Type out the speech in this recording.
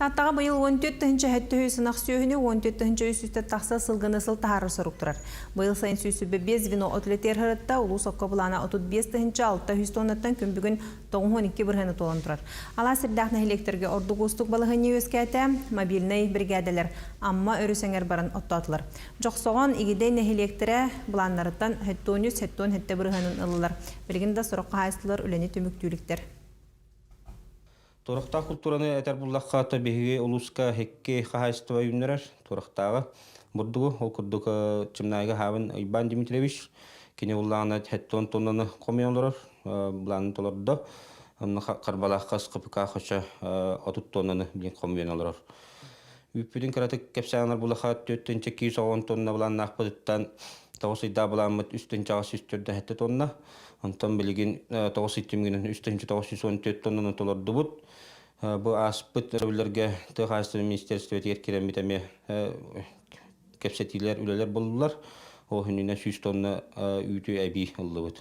Таттаға быйыл 14 тыһынча хәттөһү сынақ сүйөһүнү 14 тыһынча үсүстө тахса сылгыны сыл тахары соруктурар. Быйыл сайын сүйсүбе 5 вино отлетер хырытта улус окко булана 35 тыһынча 600 тоннаттан күмбүгүн 92 бирһаны толон турар. Ала сирдахна электрге ордугустук балыгыны өскәтә мобильный бригадалар амма өрүсәңер барын оттатылар. Жоксогон игидей нехилектре буланнарыттан хәттөнүс хәттөн хәтте бирһанын ылылар. Биргендә сорокка хайстылар үләне төмүктүлектер. Торохта культураны этер буллакка табиги улуска хекке хахайства юннерер торохтага бурдугу окурдук чимнайга хавын Иван Дмитриевич кине уллана хеттон тоннаны комионлор блан толордо карбалакка скыпка хаша отут тоннаны билен комионлор үпүдүн каратык кепсанар булаха 4-210 тонна блан нахпыттан Тоғысыйда бұламыд үстін жағасы үстерді әтті тонна. Антон білген тоғысыйттемгенін үстін 914 тоннаны толырды бұд. Бұл аспыт өрілерге тұғайсы министерстве тергерен бітәме кәпсетилер үлелер болдылар. Ол хүніне 100 тонна үйті әбей ұлды бұд.